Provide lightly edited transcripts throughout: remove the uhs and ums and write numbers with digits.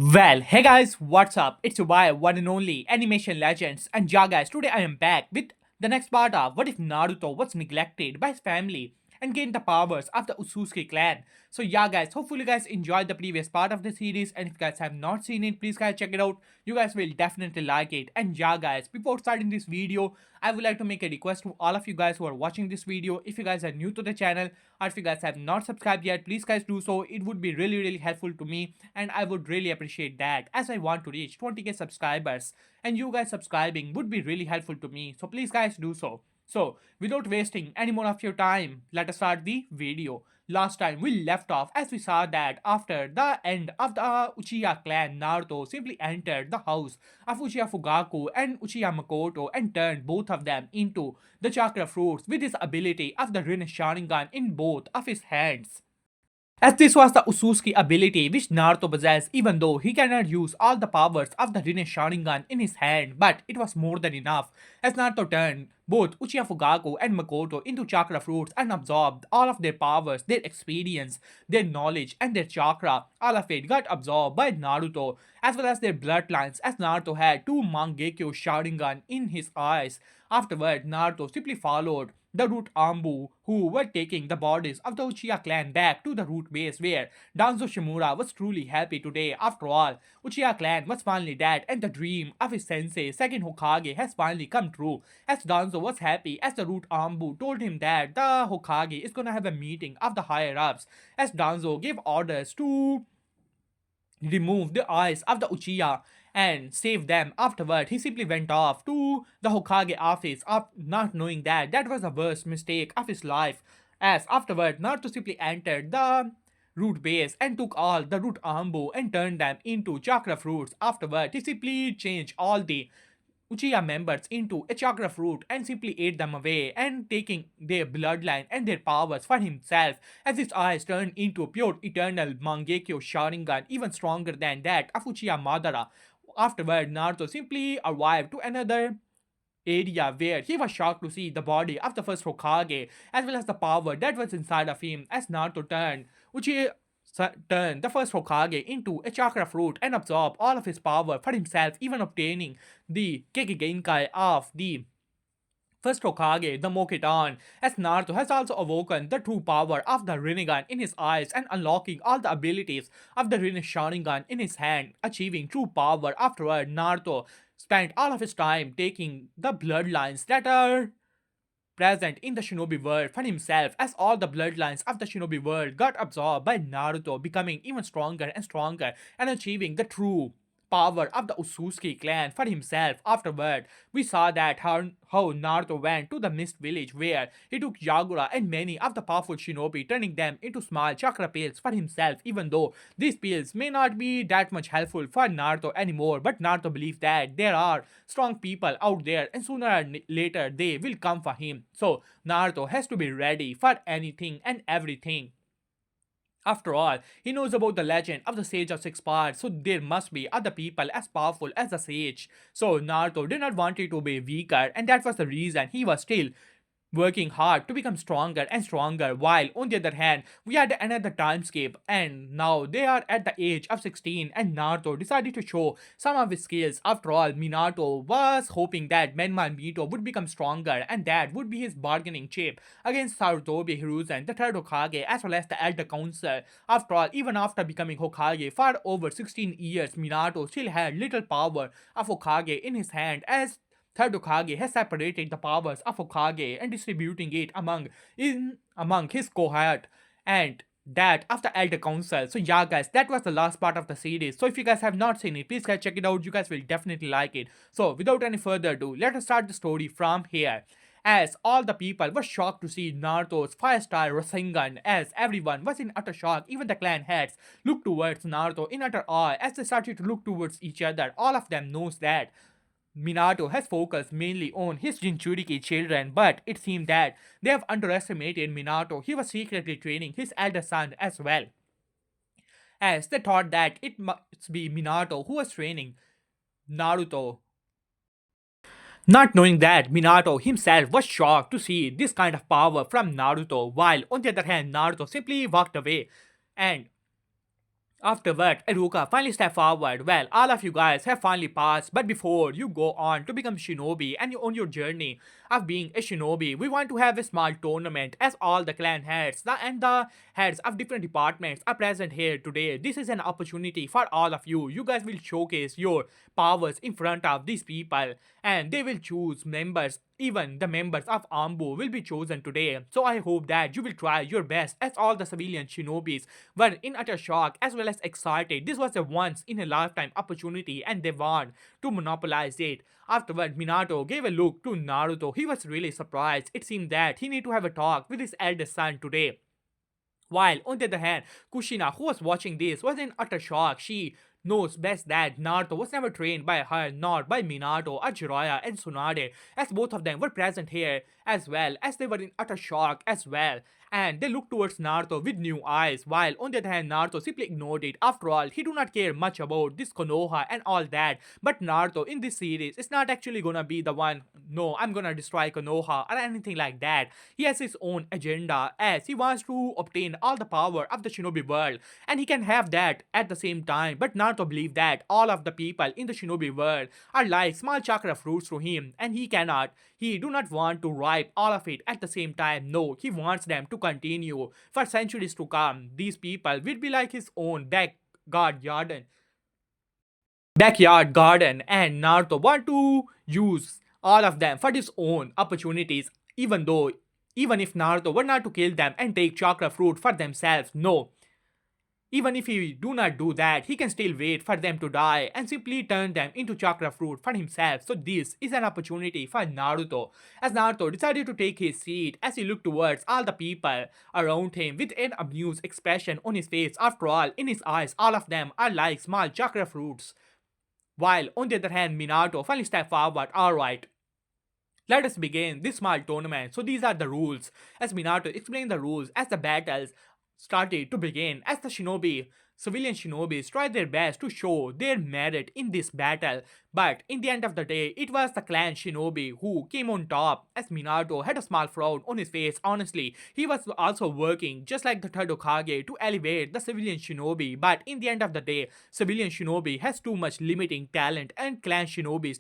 Well, hey guys, what's up? It's your boy, one and only Animation Legends, and yeah, guys, today I am back with the next part of What if Naruto was neglected by his family and gained the powers of the Otsutski clan. So yeah, guys, hopefully you guys enjoyed the previous part of the series, and if you guys have not seen it, please guys check it out. You guys will definitely like it. And yeah, guys, before starting this video, I would like to make a request to all of you guys who are watching this video. If you guys are new to the channel, or if you guys have not subscribed yet, please guys do so. It would be really helpful to me, and I would really appreciate that, as I want to reach 20k subscribers, and you guys subscribing would be really helpful to me, so please guys do so. So without wasting any more of your time, let us start the video. Last time we left off as we saw that after the end of the Uchiha clan, Naruto simply entered the house of Uchiha Fugaku and Uchiha Makoto and turned both of them into the chakra fruits with his ability of the Rin Sharingan in both of his hands. As this was the Otsutski ability which Naruto possessed, even though he cannot use all the powers of the Rin Sharingan in his hand, but it was more than enough, as Naruto turned both Uchiha Fugaku and Makoto into chakra fruits and absorbed all of their powers, their experience, their knowledge, and their chakra. All of it got absorbed by Naruto, as well as their bloodlines, as Naruto had two Mangekyo Sharingan in his eyes. Afterward, Naruto simply followed the root Ambu, who were taking the bodies of the Uchiha clan back to the root base, where Danzo Shimura was truly happy today. After all, Uchiha clan was finally dead, and the dream of his sensei, second Hokage, has finally come true, as Danzo was happy as the root Ambu told him that the Hokage is gonna have a meeting of the higher-ups, as Danzo gave orders to remove the eyes of the Uchiha and save them. Afterward, he simply went off to the Hokage office, not knowing that that was the worst mistake of his life. As afterward, Naruto simply entered the root base and took all the root ambu and turned them into chakra fruits. Afterward, he simply changed all the Uchiha members into a chakra fruit and simply ate them away, and taking their bloodline and their powers for himself, as his eyes turned into pure eternal Mangekyo Sharingan, even stronger than that of Uchiha Madara. Afterward, Naruto simply arrived to another area where he was shocked to see the body of the first Hokage, as well as the power that was inside of him, as Naruto turned Uchiha turned the first Hokage into a chakra fruit and absorbed all of his power for himself, even obtaining the Gekigenkai of the first Hokage, the Mokitan, as Naruto has also awoken the true power of the Rinnegan in his eyes and unlocking all the abilities of the Rin Sharingan in his hand, achieving true power. Afterward, Naruto spent all of his time taking the bloodlines that are present in the shinobi world for himself, as all the bloodlines of the shinobi world got absorbed by Naruto, becoming even stronger and stronger and achieving the true power of the Otsutski clan for himself. Afterward, we saw that how Naruto went to the Mist Village, where he took Yagura and many of the powerful shinobi, turning them into small chakra pills for himself, even though these pills may not be that much helpful for Naruto anymore. But Naruto believes that there are strong people out there, and sooner or later they will come for him. So Naruto has to be ready for anything and everything. After all, he knows about the legend of the Sage of Six Parts, so there must be other people as powerful as the Sage. So Naruto did not want it to be weaker, and that was the reason he was still working hard to become stronger and stronger, while on the other hand we had another time skip, and now they are at the age of 16 and Naruto decided to show some of his skills. After all, Minato was hoping that Menma Mito would become stronger, and that would be his bargaining chip against Sarutobi Hiruzen, the third Hokage, as well as the Elder Council. After all, even after becoming Hokage for over 16 years, Minato still had little power of Hokage in his hand, as third Hokage has separated the powers of Hokage and distributing it among his cohort, and that of the Elder Council. So yeah, guys, that was the last part of the series. So if you guys have not seen it, please guys check it out. You guys will definitely like it. So without any further ado, let us start the story from here. As all the people were shocked to see Naruto's 5-star Rasengan, as everyone was in utter shock. Even the clan heads looked towards Naruto in utter awe. As they started to look towards each other, all of them knows that Minato has focused mainly on his Jinchuriki children, but it seemed that they have underestimated Minato. He was secretly training his elder son as well, as they thought that it must be Minato who was training Naruto. Not knowing that, Minato himself was shocked to see this kind of power from Naruto, while on the other hand, Naruto simply walked away and Afterward, Iruka finally stepped forward. Well, all of you guys have finally passed, but before you go on to become shinobi and you on your journey of being a shinobi, we want to have a small tournament as all the clan heads and the heads of different departments are present here today. This is an opportunity for all of you. You guys will showcase your powers in front of these people and they will choose members. Even the members of Ambu will be chosen today. So I hope that you will try your best as all the civilian shinobis were in utter shock as well as excited. This was a once in a lifetime opportunity and they want to monopolize it. Afterward, Minato gave a look to Naruto. He was really surprised. It seemed that he need to have a talk with his eldest son today. While on the other hand, Kushina, who was watching this, was in utter shock. She knows best that Naruto was never trained by her, nor by Minato or Jiraiya and Tsunade, as both of them were present here as well, as they were in utter shock as well. And they looked towards Naruto with new eyes, while on the other hand, Naruto simply ignored it. After all, he do not care much about this Konoha and all that. But Naruto in this series is not actually gonna be the one, no, I'm gonna destroy Konoha or anything like that. He has his own agenda as he wants to obtain all the power of the shinobi world and he can have that at the same time. But Naruto believes that all of the people in the shinobi world are like small chakra fruits to him and he do not want to ripe all of it at the same time. No, he wants them to continue for centuries to come. These people will be like his own backyard garden and Naruto want to use all of them for his own opportunities even if Naruto were not to kill them and take chakra fruit for themselves. No, even if he do not do that, he can still wait for them to die and simply turn them into chakra fruit for himself. So this is an opportunity for Naruto. As Naruto decided to take his seat as he looked towards all the people around him with an amused expression on his face. After all, in his eyes, all of them are like small chakra fruits. While on the other hand, Minato finally stepped forward. Alright, let us begin this small tournament. So these are the rules. As Minato explained the rules as the battles started to begin, as the civilian shinobis tried their best to show their merit in this battle. But in the end of the day, it was the clan shinobi who came on top as Minato had a small frown on his face. Honestly, he was also working just like the third Hokage to elevate the civilian shinobi. But in the end of the day, civilian shinobi has too much limiting talent and clan shinobis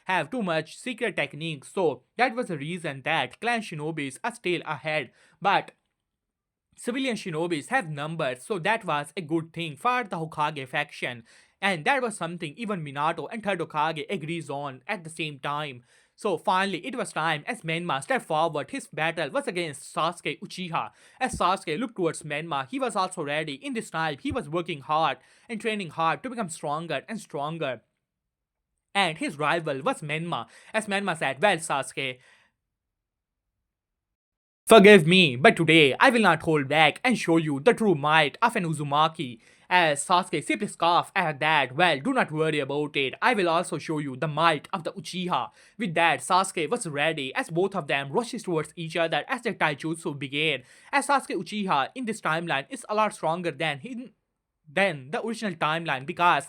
have too much secret techniques. So that was the reason that clan shinobis are still ahead. But civilian shinobis have numbers, so that was a good thing for the Hokage faction. And that was something even Minato and third Hokage agrees on at the same time. So finally, it was time as Menma stepped forward. His battle was against Sasuke Uchiha. As Sasuke looked towards Menma, he was also ready. In this time, he was working hard and training hard to become stronger and stronger. And his rival was Menma. As Menma said, well Sasuke, forgive me, but today I will not hold back and show you the true might of an Uzumaki. As Sasuke simply scoffed at that, well, do not worry about it. I will also show you the might of the Uchiha. With that, Sasuke was ready as both of them rushes towards each other as their taijutsu began. As Sasuke Uchiha in this timeline is a lot stronger than the original timeline because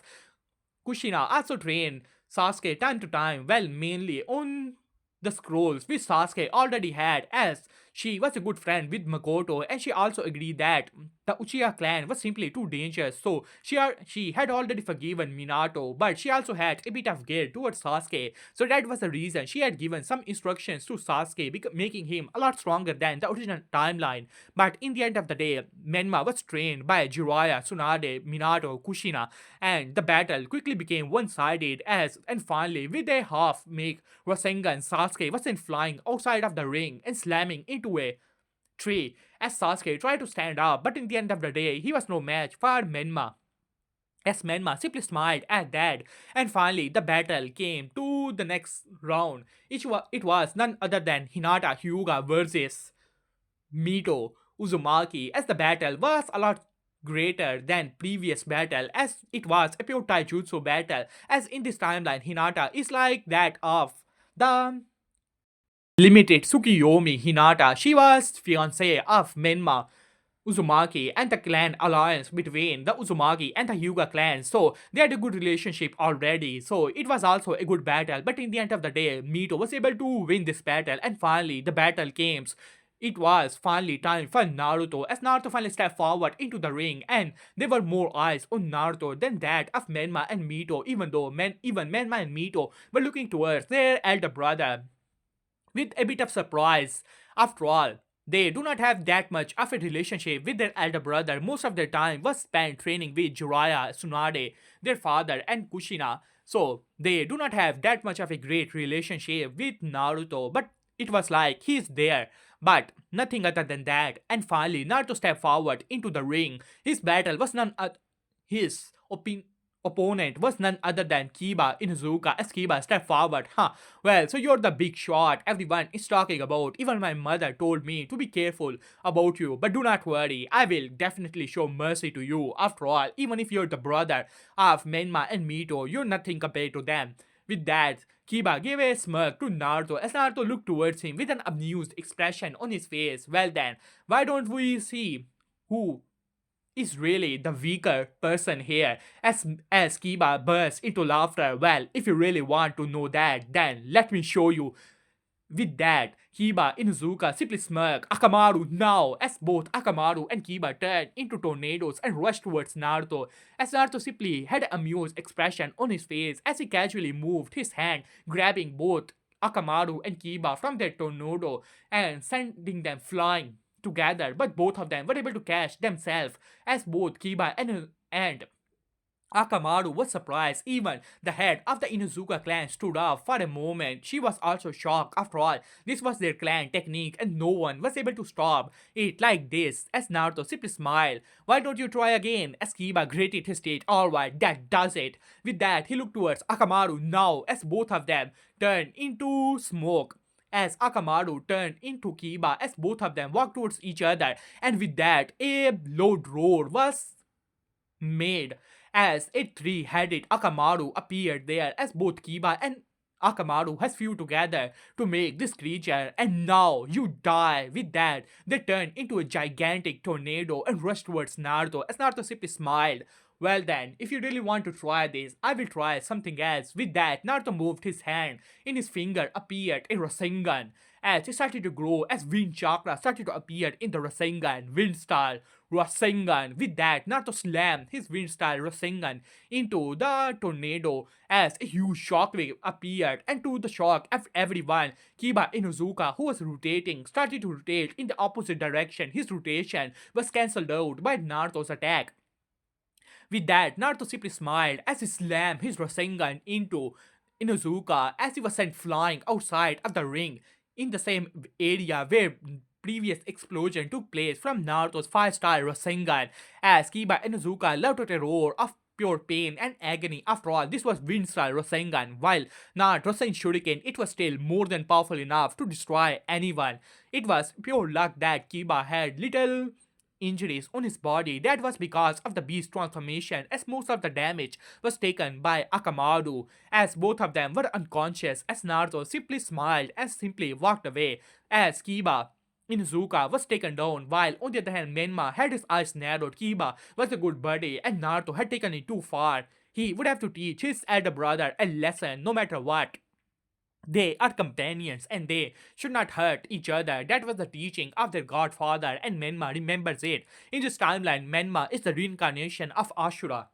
Kushina also trained Sasuke time to time, well, mainly on the scrolls which Sasuke already had, as she was a good friend with Makoto and she also agreed that the Uchiha clan was simply too dangerous. So she had already forgiven Minato, but she also had a bit of guilt towards Sasuke. So that was the reason she had given some instructions to Sasuke, making him a lot stronger than the original timeline. But in the end of the day, Menma was trained by Jiraiya, Tsunade, Minato, Kushina, and the battle quickly became one-sided and finally with a half-make Rasengan, Sasuke was sent flying outside of the ring and slamming into a tree as Sasuke tried to stand up, but in the end of the day, he was no match for Menma. As Menma simply smiled at that, and finally the battle came to the next round. It was none other than Hinata Hyuga versus Mito Uzumaki, as the battle was a lot greater than previous battle as it was a pure taijutsu battle, as in this timeline Hinata is like that of the limited Tsukiyomi Hinata. She was fiancée of Menma Uzumaki and the clan alliance between the Uzumaki and the Hyuga clan. So they had a good relationship already. So it was also a good battle. But in the end of the day, Mito was able to win this battle. And finally, the battle came It was finally time for Naruto as Naruto finally stepped forward into the ring, and there were more eyes on Naruto than that of Menma and Mito, even though even Menma and Mito were looking towards their elder brother with a bit of surprise. After all, they do not have that much of a relationship with their elder brother. Most of their time was spent training with Jiraiya, Tsunade, their father, and Kushina. So they do not have that much of a great relationship with Naruto. But it was like he's there, but nothing other than that. And finally, Naruto stepped forward into the ring. His battle was none other. His opponent was none other than Kiba Inuzuka as Kiba stepped forward. Huh. Well, so you're the big shot everyone is talking about. Even my mother told me to be careful about you. But do not worry, I will definitely show mercy to you. After all, even if you're the brother of Menma and Mito, you're nothing compared to them. With that, Kiba gave a smirk to Naruto as Naruto looked towards him with an amused expression on his face. Well then, why don't we see who is really the weaker person here as Kiba bursts into laughter. Well, if you really want to know that, then let me show you. With that, Kiba Inuzuka simply smirked Akamaru now as both Akamaru and Kiba turned into tornadoes and rushed towards Naruto. As Naruto simply had an amused expression on his face as he casually moved his hand, grabbing both Akamaru and Kiba from their tornado and sending them flying together, but both of them were able to catch themselves as both Kiba and Akamaru was surprised. Even the head of the Inuzuka clan stood up for a moment. She was also shocked. After all, this was their clan technique and no one was able to stop it like this. As Naruto simply smiled. Why don't you try again? As Kiba gritted his teeth. Alright, that does it. With that, he looked towards Akamaru now as both of them turned into smoke. As Akamaru turned into Kiba as both of them walked towards each other, and with that, a loud roar was made as a three-headed Akamaru appeared there as both Kiba and Akamaru has fused together to make this creature, and now you die. With that, they turned into a gigantic tornado and rushed towards Naruto as Naruto simply smiled. Well then, if you really want to try this, I will try something else. With that, Naruto moved his hand. In his finger appeared a Rasengan. As it started to grow, as wind chakra started to appear in the Rasengan, wind style Rasengan. With that, Naruto slammed his wind style Rasengan into the tornado as a huge shockwave appeared, and to the shock of everyone, Kiba Inuzuka, who was rotating, started to rotate in the opposite direction. His rotation was cancelled out by Naruto's attack. With that, Naruto simply smiled as he slammed his Rasengan into Inuzuka as he was sent flying outside of the ring in the same area where previous explosion took place from Naruto's 5-star Rasengan. As Kiba Inuzuka let out a roar of pure pain and agony. After all, this was wind style Rasengan, while not Rasen Shuriken, it was still more than powerful enough to destroy anyone. It was pure luck that Kiba had little injuries on his body. That was because of the beast transformation, as most of the damage was taken by Akamaru, as both of them were unconscious, as Naruto simply smiled and simply walked away, as Kiba Inuzuka was taken down, while on the other hand Menma had his eyes narrowed. Kiba was a good buddy and Naruto had taken it too far. He would have to teach his elder brother a lesson no matter what. They are companions and they should not hurt each other. That was the teaching of their godfather, and Menma remembers it. In this timeline, Menma is the reincarnation of Ashura.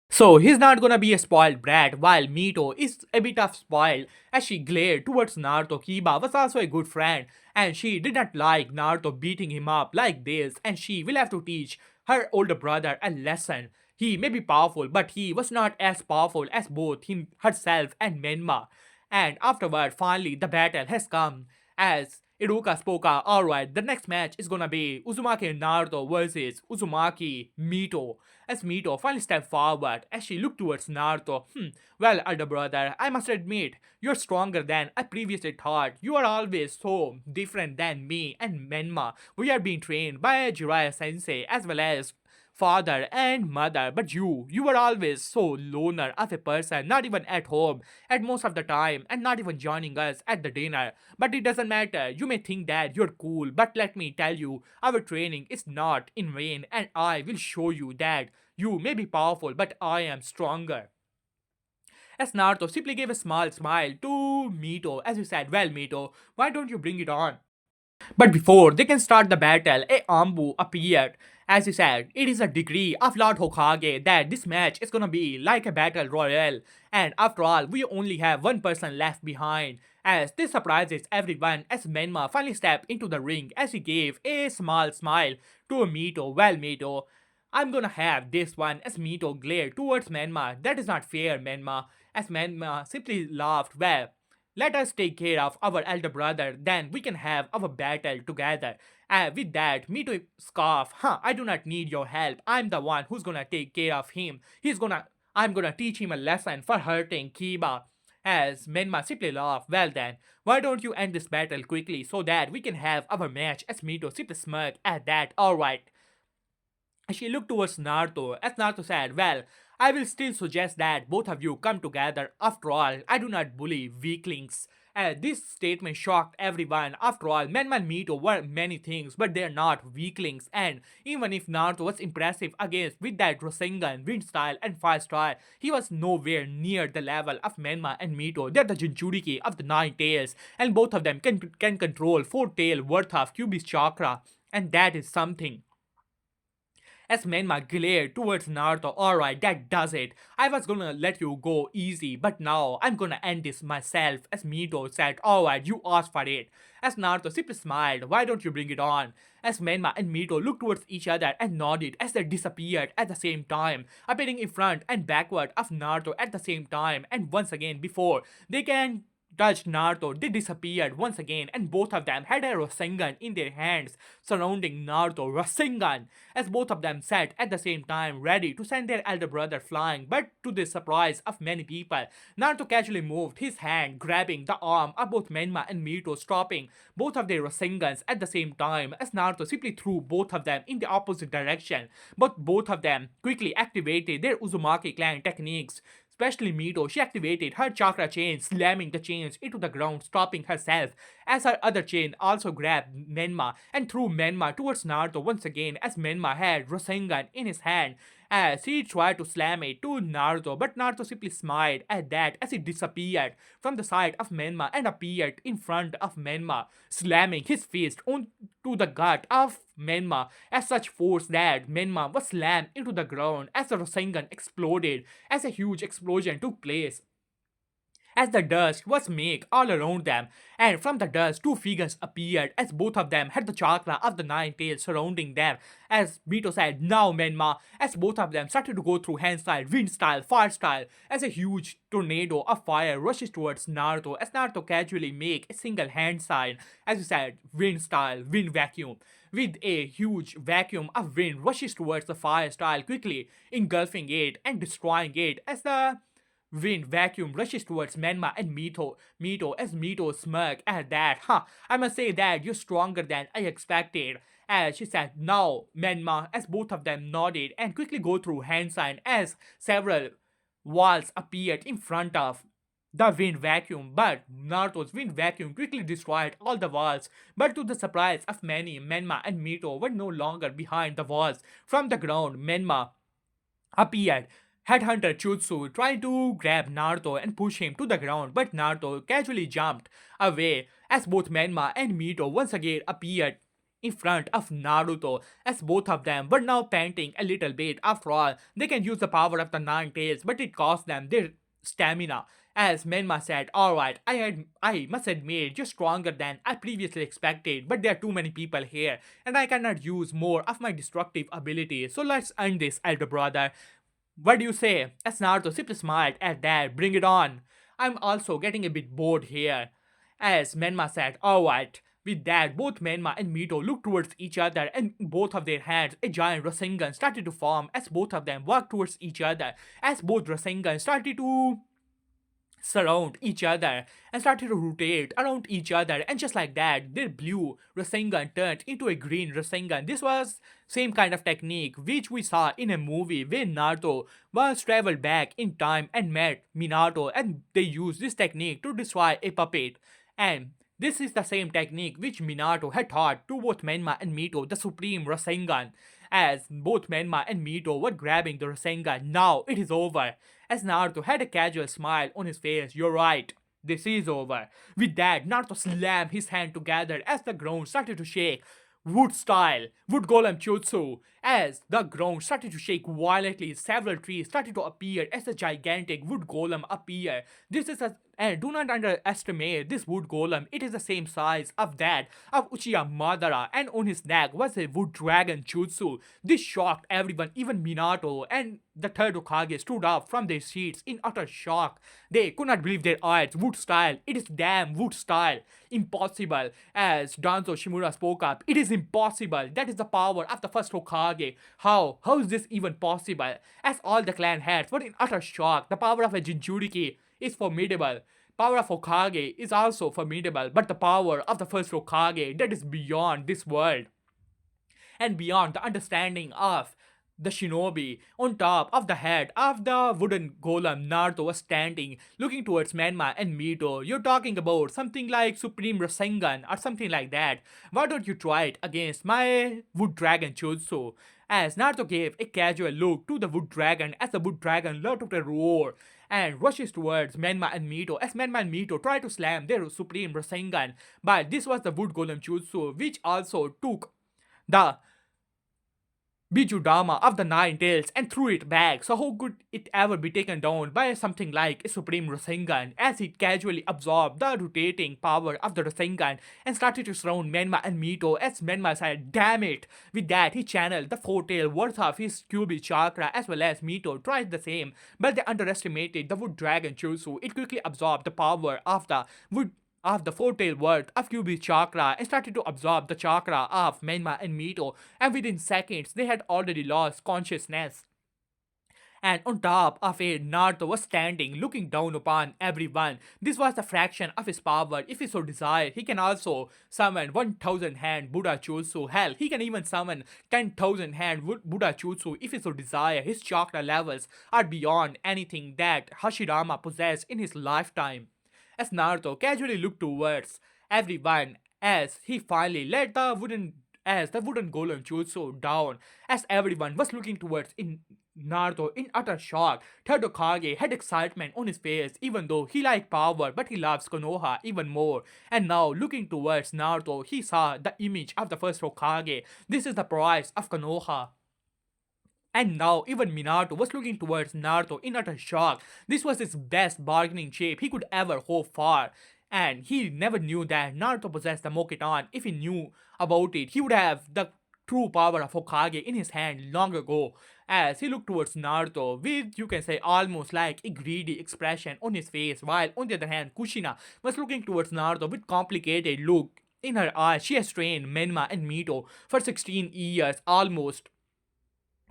So he's not gonna be a spoiled brat, while Mito is a bit of spoiled as she glared towards Naruto. Kiba was also a good friend, and she did not like Naruto beating him up like this, and she will have to teach her older brother a lesson. He may be powerful, but he was not as powerful as both him herself and Menma. And afterward, finally, the battle has come. As Iruka spoke out, alright, the next match is gonna be Uzumaki Naruto versus Uzumaki Mito. As Mito finally stepped forward as she looked towards Naruto. Well, elder brother, I must admit, you're stronger than I previously thought. You are always so different than me and Menma. We are being trained by Jiraiya sensei as well as father and mother, but you were always so loner of a person, not even at home at most of the time, and not even joining us at the dinner. But it doesn't matter, you may think that you're cool, but let me tell you, our training is not in vain, and I will show you that you may be powerful, but I am stronger. As Naruto simply gave a small smile to Mito as he said, well Mito, why don't you bring it on? But before they can start the battle, a Ambu appeared. As he said, it is a decree of Lord Hokage that this match is gonna be like a battle royale. And after all, we only have one person left behind. As this surprises everyone as Menma finally stepped into the ring as he gave a small smile to Mito. Well, Mito, I'm gonna have this one as Mito glared towards Menma. That is not fair, Menma. As Menma simply laughed. Well, let us take care of our elder brother, then we can have our battle together. With that, Mito scoff. I do not need your help. I'm the one who's gonna take care of him. I'm gonna teach him a lesson for hurting Kiba. As Menma simply laughed. Well then, why don't you end this battle quickly so that we can have our match? As Mito simply smirked at that. Alright, she looked towards Naruto as Naruto said, well, I will still suggest that both of you come together. After all, I do not bully weaklings. This statement shocked everyone. After all, Menma and Mito were many things, but they're not weaklings. And even if Naruto was impressive against with that Rasengan, Wind Style, and Fire Style, he was nowhere near the level of Menma and Mito. They're the Jinchuriki of the Nine Tails, and both of them can control 4 tail worth of Kyuubi's chakra, and that is something. As Menma glared towards Naruto, alright, that does it. I was gonna let you go easy, but now I'm gonna end this myself. As Mito said, alright, you asked for it. As Naruto simply smiled, why don't you bring it on? As Menma and Mito looked towards each other and nodded as they disappeared at the same time, appearing in front and backward of Naruto at the same time, and once again before they can touched Naruto, they disappeared once again, and both of them had a Rasengan in their hands, surrounding Naruto. Rasengan! As both of them sat at the same time, ready to send their elder brother flying, but to the surprise of many people, Naruto casually moved his hand, grabbing the arm of both Menma and Mito, stopping both of their Rasengans at the same time, as Naruto simply threw both of them in the opposite direction. But both of them quickly activated their Uzumaki clan techniques. Especially Mito, she activated her chakra chain, slamming the chains into the ground, stopping herself, as her other chain also grabbed Menma and threw Menma towards Naruto once again, as Menma had Rasengan in his hand as he tried to slam it to Naruto, but Naruto simply smiled at that as he disappeared from the side of Menma and appeared in front of Menma, slamming his fist onto the gut of Menma as such force that Menma was slammed into the ground as the Rasengan exploded as a huge explosion took place as the dust was made all around them, and from the dust two figures appeared as both of them had the chakra of the nine tails surrounding them. As Mito said, now Menma, as both of them started to go through hand style, wind style, fire style, as a huge tornado of fire rushes towards Naruto, as Naruto casually make a single hand sign, as he said, wind style, wind vacuum. With a huge vacuum of wind rushes towards the fire style, quickly engulfing it and destroying it as the wind vacuum rushes towards Menma and Mito as Mito smirk at that. I must say that you're stronger than I expected. As she said, now Menma, as both of them nodded and quickly go through hand sign as several walls appeared in front of the wind vacuum, but Naruto's wind vacuum quickly destroyed all the walls. But to the surprise of many, Menma and Mito were no longer behind the walls. From the ground, Menma appeared. Headhunter Chutsu tried to grab Naruto and push him to the ground, but Naruto casually jumped away as both Menma and Mito once again appeared in front of Naruto, as both of them were now panting a little bit. After all, they can use the power of the nine tails, but it costs them their stamina. As Menma said, alright, I must admit you're stronger than I previously expected, but there are too many people here, and I cannot use more of my destructive abilities, so let's end this, elder brother. What do you say? As Naruto simply smiled at that, bring it on. I'm also getting a bit bored here. As Menma said, alright. With that, both Menma and Mito looked towards each other, and in both of their hands, a giant Rasengan started to form as both of them walked towards each other. As both Rasengan started to surround each other and started to rotate around each other, and just like that their blue Rasengan turned into a green Rasengan. This was same kind of technique which we saw in a movie where Naruto was traveled back in time and met Minato, and they used this technique to destroy a puppet. And this is the same technique which Minato had taught to both Menma and Mito, the Supreme Rasengan. As both Menma and Mito were grabbing the Rasengan, now it is over. As Naruto had a casual smile on his face, you're right. this is over. With that, Naruto slammed his hand together as the ground started to shake. Wood style, wood golem jutsu. As the ground started to shake violently, several trees started to appear as a gigantic wood golem appeared. This is a and do not underestimate this wood golem. It is the same size of that of Uchiha Madara, and on his neck was a wood dragon jutsu. This shocked everyone, even Minato and the third Hokage stood up from their seats in utter shock. They could not believe their eyes. Wood style. It is damn wood style. Impossible. As Danzo Shimura spoke up, it is impossible. That is the power of the first Hokage. How? How is this even possible? As all the clan heads were in utter shock, the power of a Jinchuriki is formidable. Power of Hokage is also formidable, but the power of the first Hokage, that is beyond this world and beyond the understanding of the shinobi. On top of the head of the wooden golem, Naruto was standing, looking towards Menma and Mito. You're talking about something like Supreme Rasengan or something like that. Why don't you try it against my wood dragon jutsu? As Naruto gave a casual look to the wood dragon as the wood dragon let out a roar and rushes towards Menma and Mito as Menma and Mito try to slam their Supreme Rasengan. But this was the wood golem jutsu which also took the Bijudama of the Nine Tails and threw it back. So how could it ever be taken down by something like a Supreme Rasengan, as it casually absorbed the rotating power of the Rasengan and started to surround Menma and Mito as Menma said, damn it. With that, he channeled the four-tail worth of his Kyuubi chakra as well as Mito tried the same, but they underestimated the wood dragon jutsu. It quickly absorbed the power of the four-tail worth of Kyuubi chakra and started to absorb the chakra of Menma and Mito, and within seconds they had already lost consciousness. And on top of it, Naruto was standing, looking down upon everyone. This was a fraction of his power. If he so desired, he can also summon 1,000 hand Buddha Jutsu. Hell, he can even summon 10,000 hand Buddha Jutsu if he so desire. His chakra levels are beyond anything that Hashirama possessed in his lifetime. As Naruto casually looked towards everyone as he finally let the wooden golem jutsu down, as everyone was looking towards Naruto in utter shock. Third Hokage had excitement on his face even though he liked power, but he loves Konoha even more. And now looking towards Naruto, he saw the image of the first Hokage. This is the price of Konoha. And now even Minato was looking towards Naruto in utter shock. This was his best bargaining chip he could ever hope for. And he never knew that Naruto possessed the Mokitan. If he knew about it, he would have the true power of Hokage in his hand long ago. As he looked towards Naruto with, you can say, almost like a greedy expression on his face, while on the other hand, Kushina was looking towards Naruto with complicated look in her eyes. She has trained Menma and Mito for 16 years almost.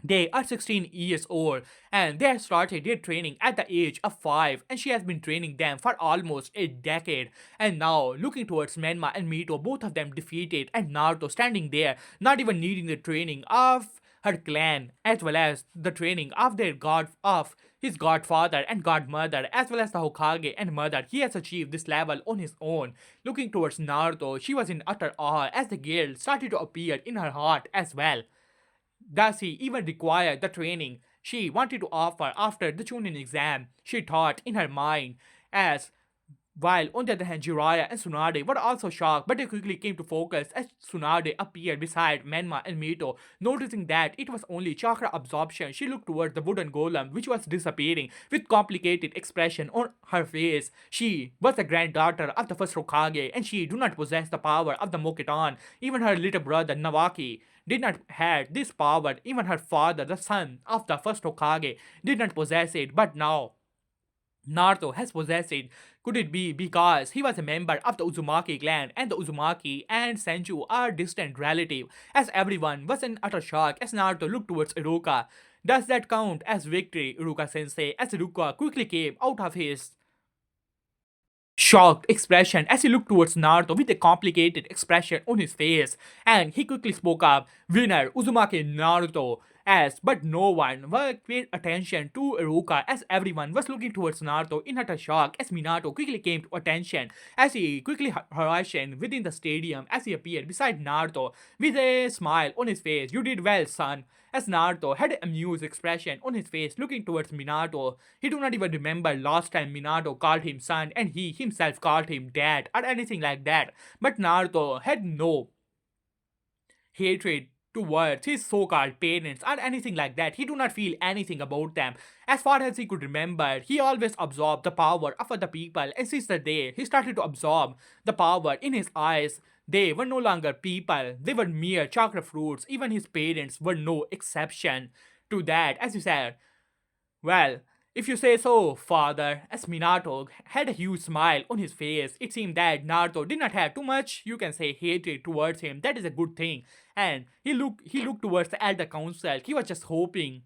They are 16 years old and they have started their training at the age of 5, and she has been training them for almost a decade. And now looking towards Menma and Mito, both of them defeated, and Naruto standing there not even needing the training of her clan as well as the training of his godfather and godmother as well as the Hokage and mother. He has achieved this level on his own. Looking towards Naruto, she was in utter awe as the guilt started to appear in her heart as well. Does he even require the training she wanted to offer after the Chunin exam? She thought in her mind, as while on the other hand, Jiraiya and Tsunade were also shocked, but they quickly came to focus as Tsunade appeared beside Menma and Mito. Noticing that it was only chakra absorption, she looked towards the wooden golem, which was disappearing with complicated expression on her face. She was the granddaughter of the first Hokage, and she do not possess the power of the Mokitan. Even her little brother Nawaki did not have this power. Even her father, the son of the first Hokage, did not possess it. But now Naruto has possessed it. Could it be because he was a member of the Uzumaki clan, and the Uzumaki and Senju are distant relatives? As everyone was in utter shock as Naruto looked towards Iruka. Does that count as victory, Iruka sensei? As Iruka quickly came out of his shocked expression as he looked towards Naruto with a complicated expression on his face, and he quickly spoke up, winner Uzumaki Naruto. As but no one paid attention to Iruka as everyone was looking towards Naruto in utter shock as Minato quickly came to attention as he quickly harassed within the stadium as he appeared beside Naruto with a smile on his face. You did well, son. As Naruto had an amused expression on his face looking towards Minato, he do not even remember last time Minato called him son and he himself called him dad or anything like that. But Naruto had no hatred towards his so-called parents or anything like that. He do not feel anything about them. As far as he could remember, he always absorbed the power of other people, and since the day he started to absorb the power in his eyes, they were no longer people, they were mere chakra fruits. Even his parents were no exception to that. As you said, well, if you say so, father, as Minato had a huge smile on his face, it seemed that Naruto did not have too much, you can say, hatred towards him. That is a good thing. And he looked towards the elder council. He was just hoping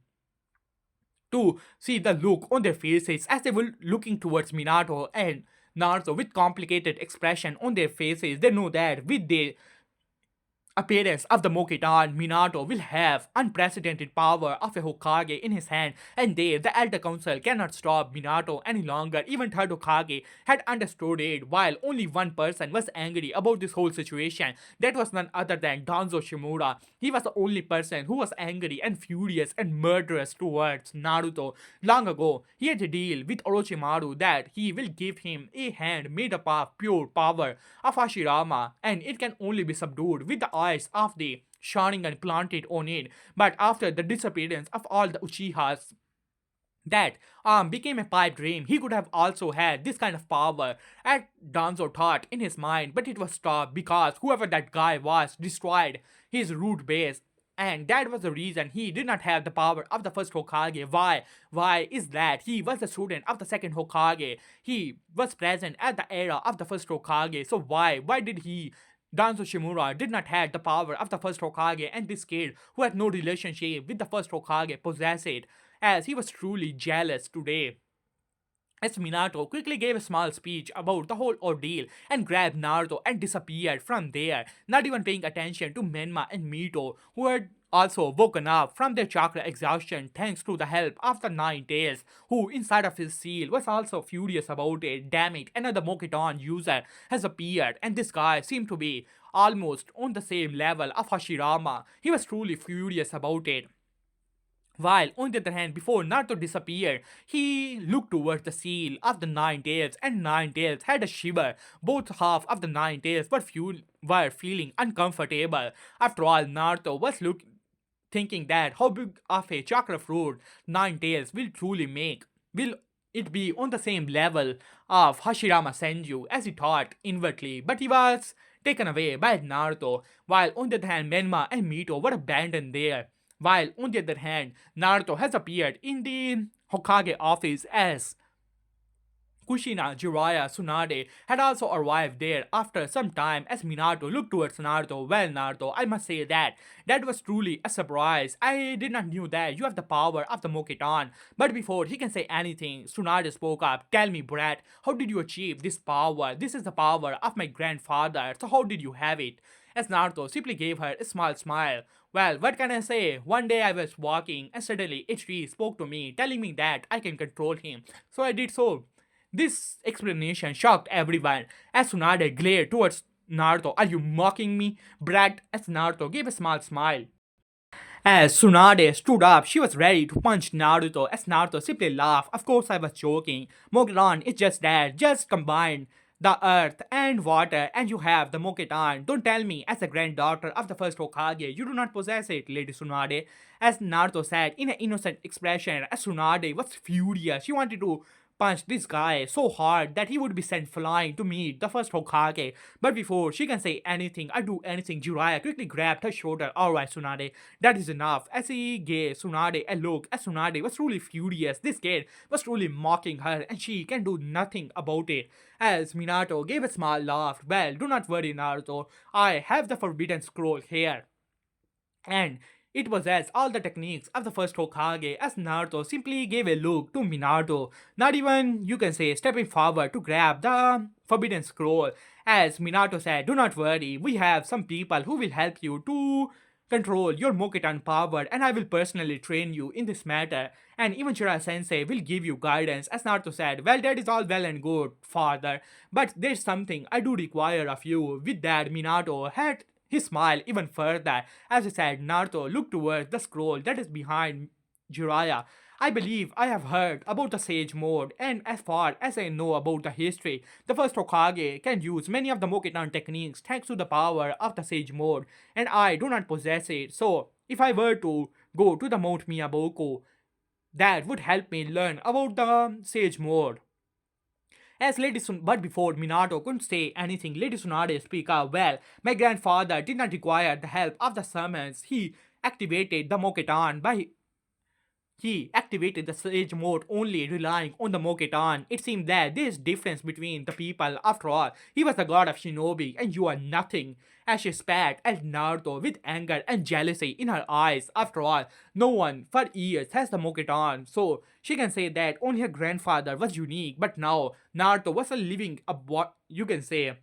to see the look on their faces as they were looking towards Minato and Naruto with complicated expression on their faces. They know that with their appearance of the Mokitan, Minato will have unprecedented power of a Hokage in his hand, and there the Elder Council cannot stop Minato any longer. Even third Hokage had understood it, while only one person was angry about this whole situation. That was none other than Danzo Shimura. He was the only person who was angry and furious and murderous towards Naruto. Long ago, he had a deal with Orochimaru that he will give him a hand made up of pure power of Hashirama, and it can only be subdued with the eyes of the Sharingan planted on it. But after the disappearance of all the Uchihas, that became a pipe dream. He could have also had this kind of power, as Danzo thought in his mind, but it was stopped because whoever that guy was destroyed his root base. And that was the reason he did not have the power of the first Hokage. Why? Why is that? He was a student of the second Hokage. He was present at the era of the first Hokage. So why? Why did he Danzo Shimura did not have the power of the first Hokage, and this kid who had no relationship with the first Hokage possessed it, as he was truly jealous today. As Minato quickly gave a small speech about the whole ordeal and grabbed Naruto and disappeared from there, not even paying attention to Menma and Mito, who had also woken up from their chakra exhaustion thanks to the help of the Nine Tails, who inside of his seal was also furious about it. Damn it, another Mokiton user has appeared, and this guy seemed to be almost on the same level of Hashirama. He was truly furious about it. While, on the other hand, before Naruto disappeared, he looked towards the seal of the Nine Tails, and Nine Tails had a shiver. Both half of the Nine Tails were feeling uncomfortable. After all, Naruto was thinking that how big of a chakra fruit Nine Tails will truly make. Will it be on the same level of Hashirama Senju as he thought inwardly, but he was taken away by Naruto, while on the other hand, Menma and Mito were abandoned there. While on the other hand, Naruto has appeared in the Hokage office as Kushina Jiraiya Tsunade had also arrived there after some time as Minato looked towards Naruto. Well, Naruto, I must say that was truly a surprise. I did not knew that you have the power of the Mokitan. But before he can say anything, Tsunade spoke up. Tell me, brat, how did you achieve this power? This is the power of my grandfather. So how did you have it? As Naruto simply gave her a small smile. Well, what can I say? One day I was walking and suddenly a tree spoke to me, telling me that I can control him. So I did so. This explanation shocked everyone as Tsunade glared towards Naruto. Are you mocking me, brat? As Naruto gave a small smile. As Tsunade stood up, she was ready to punch Naruto as Naruto simply laughed. Of course I was joking. Mokitan is just that. Just combine the earth and water and you have the Mokitan. Don't tell me as a granddaughter of the first Hokage, you do not possess it, Lady Tsunade. As Naruto said in an innocent expression, as Tsunade was furious. She wanted to punch this guy so hard that he would be sent flying to meet the first Hokage. But before she can say anything or do anything, Jiraiya quickly grabbed her shoulder. Alright, Tsunade, that is enough. As he gave Tsunade a look, as Tsunade was truly furious. This kid was truly mocking her and she can do nothing about it. As Minato gave a small laugh. Well, do not worry, Naruto. I have the forbidden scroll here. And it possessed all the techniques of the first Hokage as Naruto simply gave a look to Minato, not even, you can say, stepping forward to grab the forbidden scroll. As Minato said, do not worry, we have some people who will help you to control your Mokitan power, and I will personally train you in this matter. And even Jiraiya Sensei will give you guidance. As Naruto said, well, that is all well and good, father, but there's something I do require of you. With that, Minato had his smile even further. As he said, Naruto looked towards the scroll that is behind Jiraiya. I believe I have heard about the Sage Mode, and as far as I know about the history, the first Hokage can use many of the Mokitan techniques thanks to the power of the Sage Mode, and I do not possess it. So, if I were to go to the Mount Miyaboko, that would help me learn about the Sage Mode. But before Minato couldn't say anything, Lady Tsunade speak up. Well, my grandfather did not require the help of the summons. Activated the Mokitan by he activated the Sage Mode only relying on the Mokitan. It seemed that there is difference between the people. After all, he was the god of shinobi and you are nothing. As she spat at Naruto with anger and jealousy in her eyes. After all, no one for years has the Mokitan, so she can say that only her grandfather was unique. But now Naruto was a living, you can say,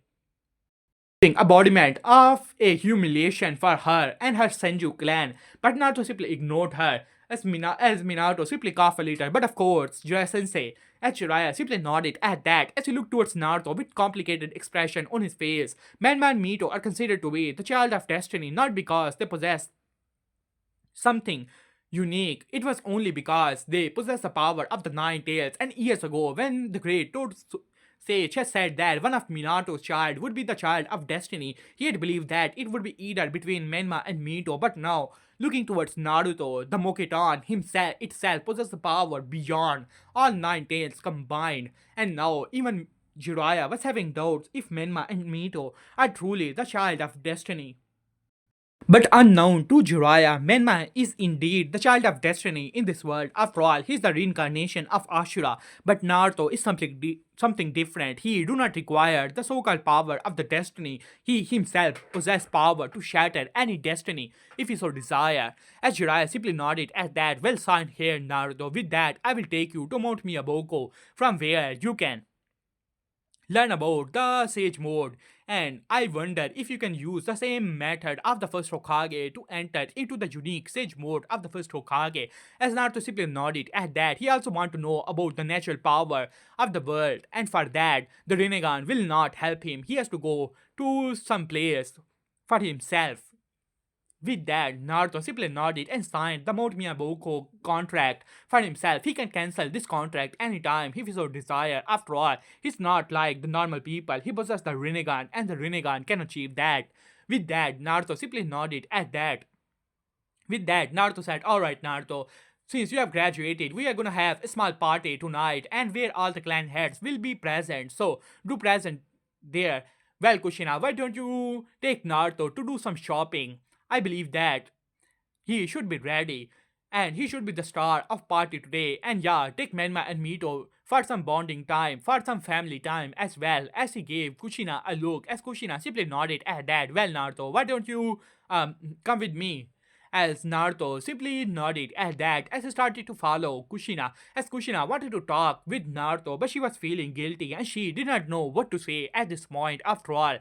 embodiment of a humiliation for her and her Senju clan, but Naruto simply ignored her. As Minato simply coughed a little, but of course, Jiraiya Sensei, as Jiraiya simply nodded at that as he looked towards Naruto with complicated expression on his face. Menma and Mito are considered to be the child of destiny not because they possess something unique. It was only because they possess the power of the Nine Tails. And years ago, when the great Sage has said that one of Minato's child would be the child of destiny, he had believed that it would be either between Menma and Mito. But now, looking towards Naruto, the Mokitan himself itself possesses the power beyond all Nine Tails combined. And now, even Jiraiya was having doubts if Menma and Mito are truly the child of destiny. But unknown to Jiraiya, Menma is indeed the child of destiny in this world. After all, he is the reincarnation of Ashura. But Naruto is something different. He do not require the so-called power of the destiny. He himself possesses power to shatter any destiny if he so desire. As Jiraiya simply nodded at that, well signed here, Naruto. With that, I will take you to Mount Miyaboko, from where you can learn about the Sage Mode, and I wonder if you can use the same method of the first Hokage to enter into the unique Sage Mode of the first Hokage. As Naruto simply nodded at that, he also want to know about the natural power of the world, and for that, the Rinnegan will not help him. He has to go to some place for himself. With that, Naruto simply nodded and signed the Mount Miyaboko contract for himself. He can cancel this contract anytime if he so desire. After all, he's not like the normal people. He possesses the Rinnegan and the Rinnegan can achieve that. With that, Naruto simply nodded at that. With that, Naruto said, alright Naruto, since you have graduated, we are gonna have a small party tonight and where all the clan heads will be present. So, do present there. Well, Kushina, why don't you take Naruto to do some shopping? I believe that he should be ready and he should be the star of party today. And yeah, take Menma and Mito for some bonding time, for some family time as well. As he gave Kushina a look, as Kushina simply nodded at that. Well, Naruto, why don't you come with me? As Naruto simply nodded at that as he started to follow Kushina, as Kushina wanted to talk with Naruto, but she was feeling guilty and she did not know what to say at this point. After all,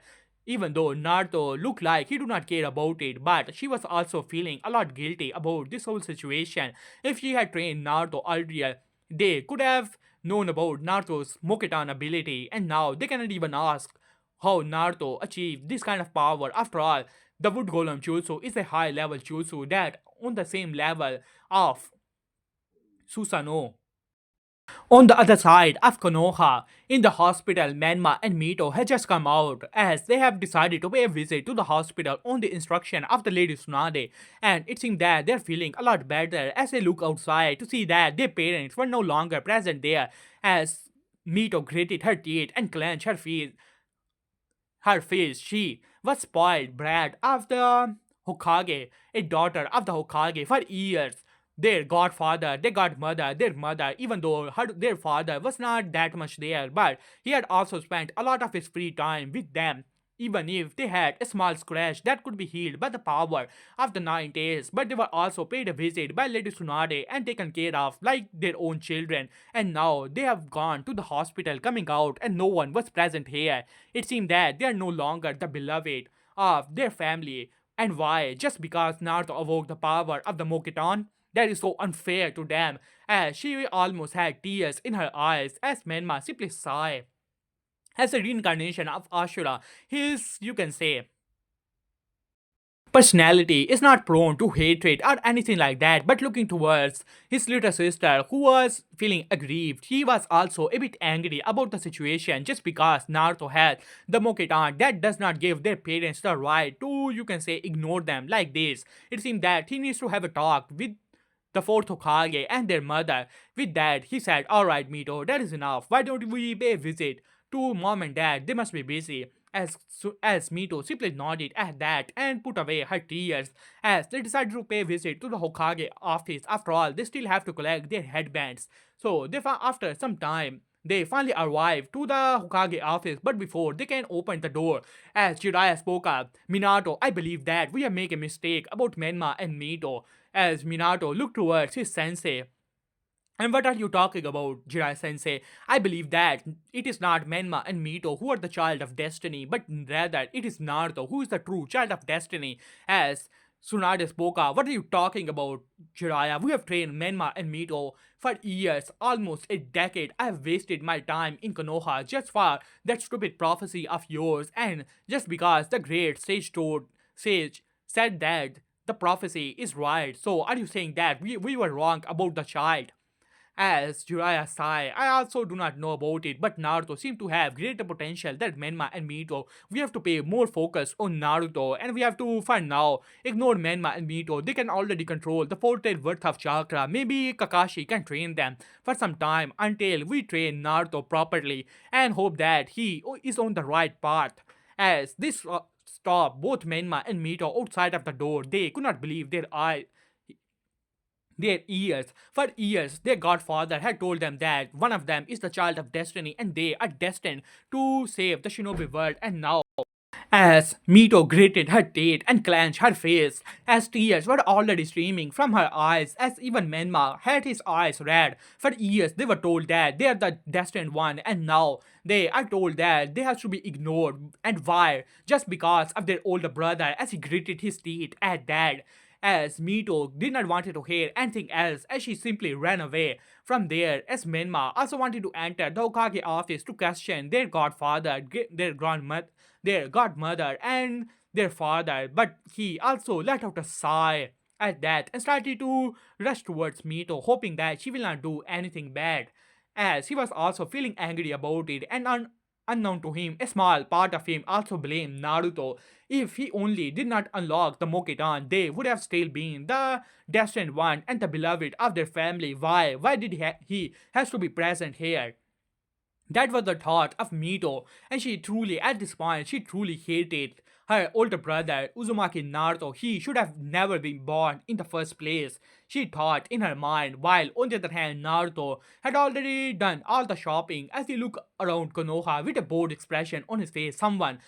even though Naruto looked like he do not care about it, but she was also feeling a lot guilty about this whole situation. If she had trained Naruto earlier, they could have known about Naruto's Mokitan ability, and now they cannot even ask how Naruto achieved this kind of power. After all, the Wood Golem Jutsu is a high level Jutsu that on the same level of Susanoo. On the other side of Konoha, in the hospital, Menma and Mito had just come out as they have decided to pay a visit to the hospital on the instruction of the Lady Tsunade, and it seemed that they're feeling a lot better as they look outside to see that their parents were no longer present there. As Mito gritted her teeth and clenched her face, she was spoiled brat of the Hokage, a daughter of the Hokage for years. Their godfather, their godmother, their mother, even though their father was not that much there, but he had also spent a lot of his free time with them. Even if they had a small scratch that could be healed by the power of the Nine Tails, but they were also paid a visit by Lady Tsunade and taken care of like their own children. And now they have gone to the hospital coming out and no one was present here. It seemed that they are no longer the beloved of their family. And why? Just because Naruto awoke the power of the Mokiton? That is so unfair to them, as she almost had tears in her eyes as Menma simply sighed. As a reincarnation of Ashura, his, you can say, personality is not prone to hatred or anything like that, but looking towards his little sister who was feeling aggrieved. He was also a bit angry about the situation just because Naruto had the Mokitan that does not give their parents the right to, you can say, ignore them like this. It seemed that he needs to have a talk with the fourth Hokage and their mother. With that, he said, "Alright, Mito, that is enough. Why don't we pay a visit to mom and dad? They must be busy." As Mito simply nodded at that and put away her tears as they decided to pay a visit to the Hokage office. After all, they still have to collect their headbands. So after some time, they finally arrive to the Hokage office, but before they can open the door, as Jiraiya spoke up, "Minato, I believe that we have made a mistake about Menma and Mito." As Minato looked towards his sensei, "And what are you talking about, Jirai sensei? I believe that it is not Menma and Mito who are the child of destiny, but rather it is Naruto who is the true child of destiny." As Tsunade spoke up, "What are you talking about, Jiraiya? We have trained Menma and Mito for years, almost a decade. I have wasted my time in Konoha just for that stupid prophecy of yours, and just because the great sage said that the prophecy is right. So are you saying that we were wrong about the child?" As Jiraiya sighed, "I also do not know about it, but Naruto seemed to have greater potential than Menma and Mito. We have to pay more focus on Naruto, and we have to, for now, ignore Menma and Mito. They can already control the 4 worth of chakra. Maybe Kakashi can train them for some time until we train Naruto properly and hope that he is on the right path." As this stopped both Menma and Mito outside of the door. They could not believe their ears. For years, their godfather had told them that one of them is the child of destiny and they are destined to save the shinobi world. And now, as Mito gritted her teeth and clenched her face, as tears were already streaming from her eyes, as even Menma had his eyes red. For years, they were told that they are the destined one, and now they are told that they have to be ignored. And why? Just because of their older brother, as he gritted his teeth at that. As Mito did not want to hear anything else, as she simply ran away from there, as Menma also wanted to enter the Hokage office to question their godfather, their godmother, and their father, but he also let out a sigh at that and started to rush towards Mito, hoping that she will not do anything bad, as he was also feeling angry about it. And unknown to him, a small part of him also blamed Naruto. If he only did not unlock the Mokidan, they would have still been the destined one and the beloved of their family. Why? Why did he has to be present here? That was the thought of Mito, and at this point, she truly hated her older brother, Uzumaki Naruto. He should have never been born in the first place, she thought in her mind, while on the other hand, Naruto had already done all the shopping. As he looked around Konoha with a bored expression on his face, someone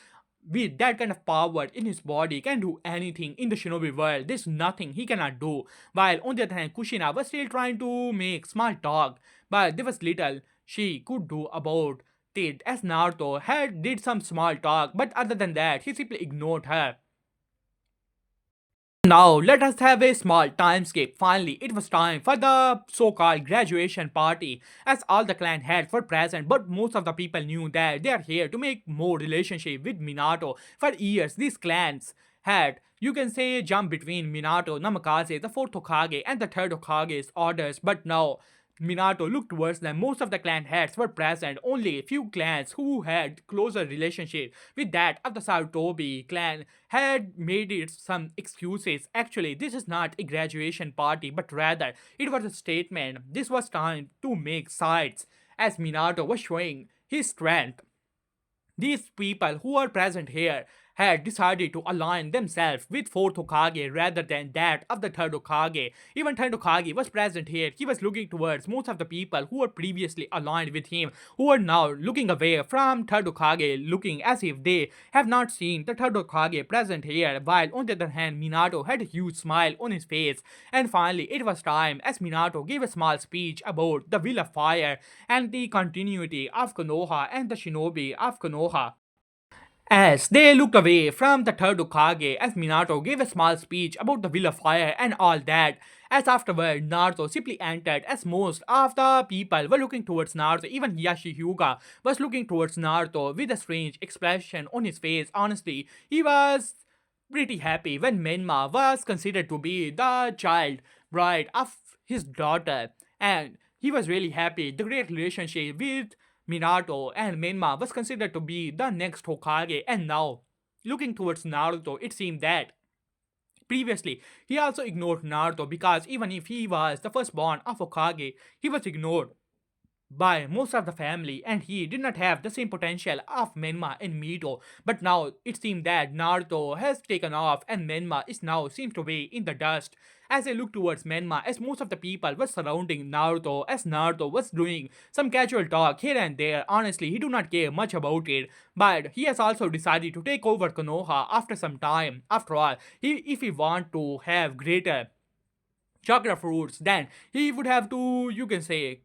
with that kind of power in his body can do anything in the shinobi world. There's nothing he cannot do. While on the other hand, Kushina was still trying to make small talk, but there was little she could do about it, as Naruto had did some small talk, but other than that, he simply ignored her. Now, let us have a small time skip. Finally, it was time for the so-called graduation party, as all the clan heads were present, but most of the people knew that they are here to make more relationship with Minato. For years, these clans had, you can say, jump between Minato, Namikaze, the fourth Hokage, and the third Hokage's orders, but now Minato looked towards them. Most of the clan heads were present. Only a few clans who had closer relationship with that of the Sarutobi clan had made it some excuses. Actually, this is not a graduation party, but rather it was a statement. This was time to make sides, as Minato was showing his strength. These people who are present here had decided to align themselves with 4th Hokage rather than that of the 3rd Hokage. Even 3rd Hokage was present here. He was looking towards most of the people who were previously aligned with him, who are now looking away from 3rd Hokage, looking as if they have not seen the 3rd Hokage present here, while on the other hand, Minato had a huge smile on his face. And finally, it was time, as Minato gave a small speech about the Will of Fire and the continuity of Konoha and the Shinobi of Konoha. As they looked away from the third Hokage, as Minato gave a small speech about the Will of Fire and all that, as afterward Naruto simply entered, as most of the people were looking towards Naruto, even Hiyashi Hyuga was looking towards Naruto with a strange expression on his face. Honestly, he was pretty happy when Menma was considered to be the child bride of his daughter, and he was really happy. The great relationship with Minato and Menma was considered to be the next Hokage, and now, looking towards Naruto, it seemed that previously he also ignored Naruto because even if he was the firstborn of Hokage, he was ignored by most of the family, and he did not have the same potential of Menma and Mito. But now it seems that Naruto has taken off and Menma is now seems to be in the dust. As I look towards Menma, as most of the people were surrounding Naruto, as Naruto was doing some casual talk here and there, honestly, he do not care much about it. But he has also decided to take over Konoha after some time. After all, if he want to have greater chakra fruits, then he would have to, you can say,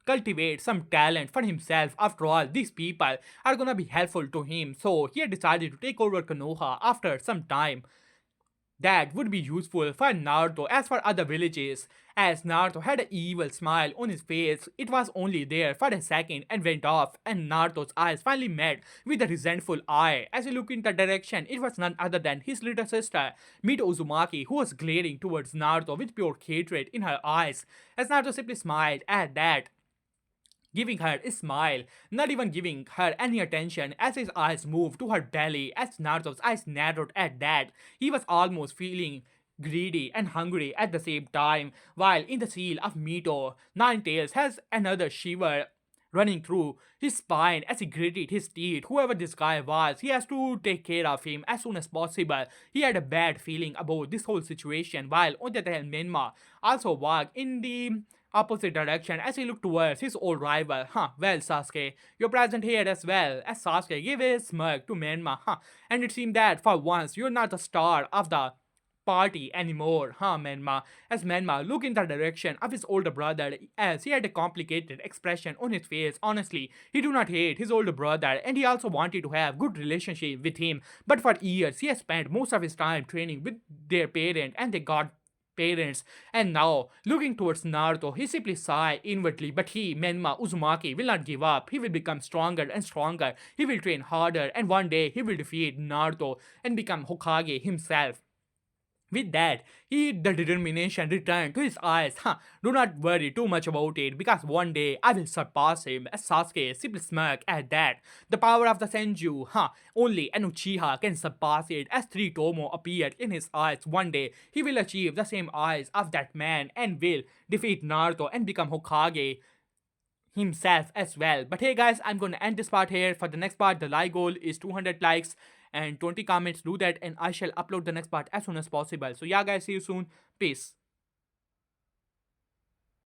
cultivate some talent for himself. After all, these people are gonna be helpful to him. So he had decided to take over Konoha after some time. That would be useful for Naruto as for other villages. As Naruto had an evil smile on his face, it was only there for a second and went off, and Naruto's eyes finally met with a resentful eye. As he looked in the direction, it was none other than his little sister, Mito Uzumaki, who was glaring towards Naruto with pure hatred in her eyes. As Naruto simply smiled at that, giving her a smile, not even giving her any attention as his eyes moved to her belly. As Naruto's eyes narrowed at that, he was almost feeling greedy and hungry at the same time, while in the seal of Mito, Ninetales has another shiver running through his spine as he gritted his teeth. Whoever this guy was, he has to take care of him as soon as possible. He had a bad feeling about this whole situation, while on the other hand, Menma also walked in the opposite direction as he looked towards his old rival. Huh, well, Sasuke, you're present here as well. As Sasuke gave a smirk to Menma, and it seemed that for once you're not the star of the party anymore, Menma? As Menma looked in the direction of his older brother, as he had a complicated expression on his face. Honestly, he do not hate his older brother, and he also wanted to have good relationship with him. But for years, he has spent most of his time training with their parent, and they got parents. And now, looking towards Naruto, he simply sighed inwardly. But he, Menma Uzumaki, will not give up. He will become stronger and stronger. He will train harder, and one day he will defeat Naruto and become Hokage himself. With that, the determination returned to his eyes. Do not worry too much about it, because one day I will surpass him. As Sasuke simply smirked at that. The power of the Senju, only an Uchiha can surpass it. As three Tomo appeared in his eyes, one day he will achieve the same eyes of that man and will defeat Naruto and become Hokage himself as well. But hey guys, I'm gonna end this part here. For the next part, the like goal is 200 likes and 20 comments. Do that and I shall upload the next part as soon as possible. So yeah guys, see you soon. Peace.